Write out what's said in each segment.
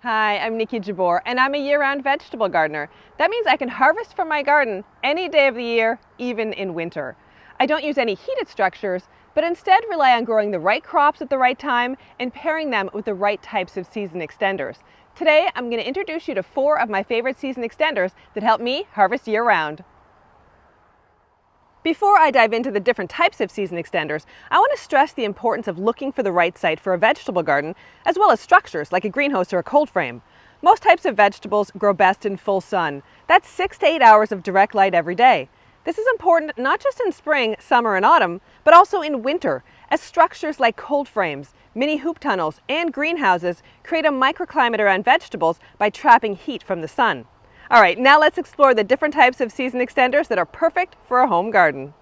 Hi, I'm Nikki Jabor, and I'm a year-round vegetable gardener. That means I can harvest from my garden any day of the year, even in winter. I don't use any heated structures, but instead rely on growing the right crops at the right time and pairing them with the right types of season extenders. Today, I'm going to introduce you to 4 of my favorite season extenders that help me harvest year-round. Before I dive into the different types of season extenders, I want to stress the importance of looking for the right site for a vegetable garden, as well as structures like a greenhouse or a cold frame. Most types of vegetables grow best in full sun. That's 6 to 8 hours of direct light every day. This is important not just in spring, summer, and autumn, but also in winter, as structures like cold frames, mini hoop tunnels, and greenhouses create a microclimate around vegetables by trapping heat from the sun. All right, now let's explore the different types of season extenders that are perfect for a home garden.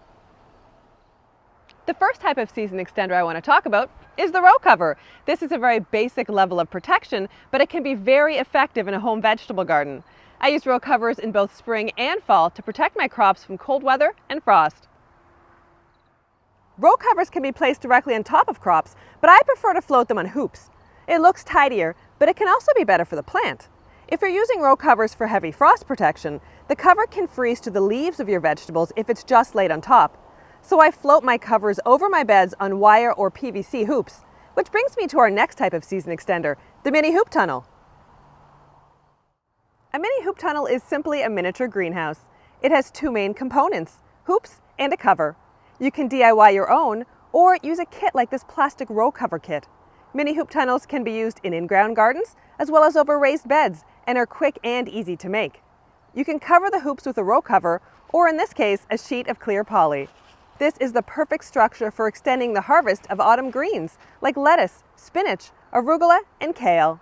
The first type of season extender I want to talk about is the row cover. This is a very basic level of protection, but it can be very effective in a home vegetable garden. I use row covers in both spring and fall to protect my crops from cold weather and frost. Row covers can be placed directly on top of crops, but I prefer to float them on hoops. It looks tidier, but it can also be better for the plant. If you're using row covers for heavy frost protection, the cover can freeze to the leaves of your vegetables if it's just laid on top. So I float my covers over my beds on wire or PVC hoops, which brings me to our next type of season extender, the mini hoop tunnel. A mini hoop tunnel is simply a miniature greenhouse. It has 2 main components, hoops and a cover. You can DIY your own or use a kit like this plastic row cover kit. Mini hoop tunnels can be used in in-ground gardens as well as over raised beds and are quick and easy to make. You can cover the hoops with a row cover or in this case a sheet of clear poly. This is the perfect structure for extending the harvest of autumn greens like lettuce, spinach, arugula, and kale.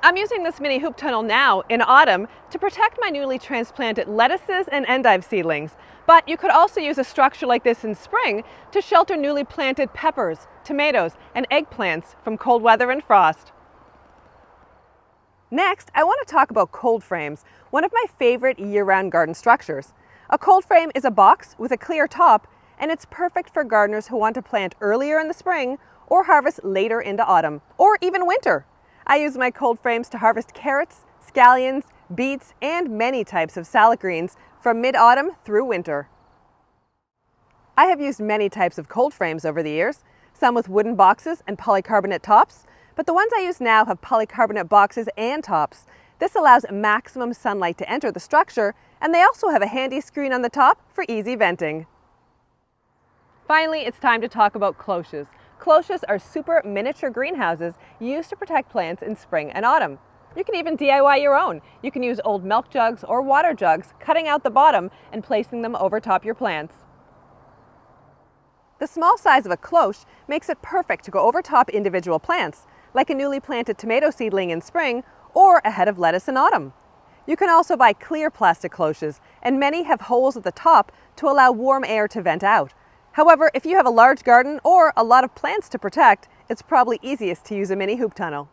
I'm using this mini hoop tunnel now in autumn to protect my newly transplanted lettuces and endive seedlings, but you could also use a structure like this in spring to shelter newly planted peppers, tomatoes, and eggplants from cold weather and frost. Next, I want to talk about cold frames, one of my favorite year-round garden structures. A cold frame is a box with a clear top, and it's perfect for gardeners who want to plant earlier in the spring or harvest later into autumn, or even winter. I use my cold frames to harvest carrots, scallions, beets, and many types of salad greens from mid-autumn through winter. I have used many types of cold frames over the years, some with wooden boxes and polycarbonate tops, but the ones I use now have polycarbonate boxes and tops. This allows maximum sunlight to enter the structure, and they also have a handy screen on the top for easy venting. Finally, it's time to talk about cloches. Cloches are super miniature greenhouses used to protect plants in spring and autumn. You can even DIY your own. You can use old milk jugs or water jugs, cutting out the bottom and placing them over top your plants. The small size of a cloche makes it perfect to go over top individual plants, like a newly planted tomato seedling in spring or a head of lettuce in autumn. You can also buy clear plastic cloches, and many have holes at the top to allow warm air to vent out. However, if you have a large garden or a lot of plants to protect, it's probably easiest to use a mini hoop tunnel.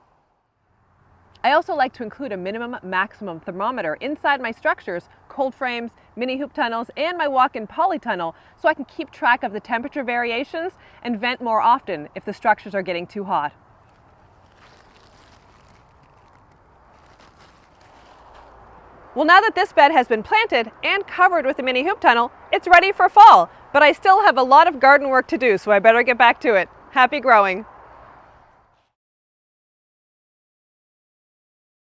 I also like to include a minimum-maximum thermometer inside my structures, cold frames, mini hoop tunnels, and my walk-in polytunnel so I can keep track of the temperature variations and vent more often if the structures are getting too hot. Well, now that this bed has been planted and covered with a mini hoop tunnel, it's ready for fall, but I still have a lot of garden work to do, so I better get back to it. Happy growing!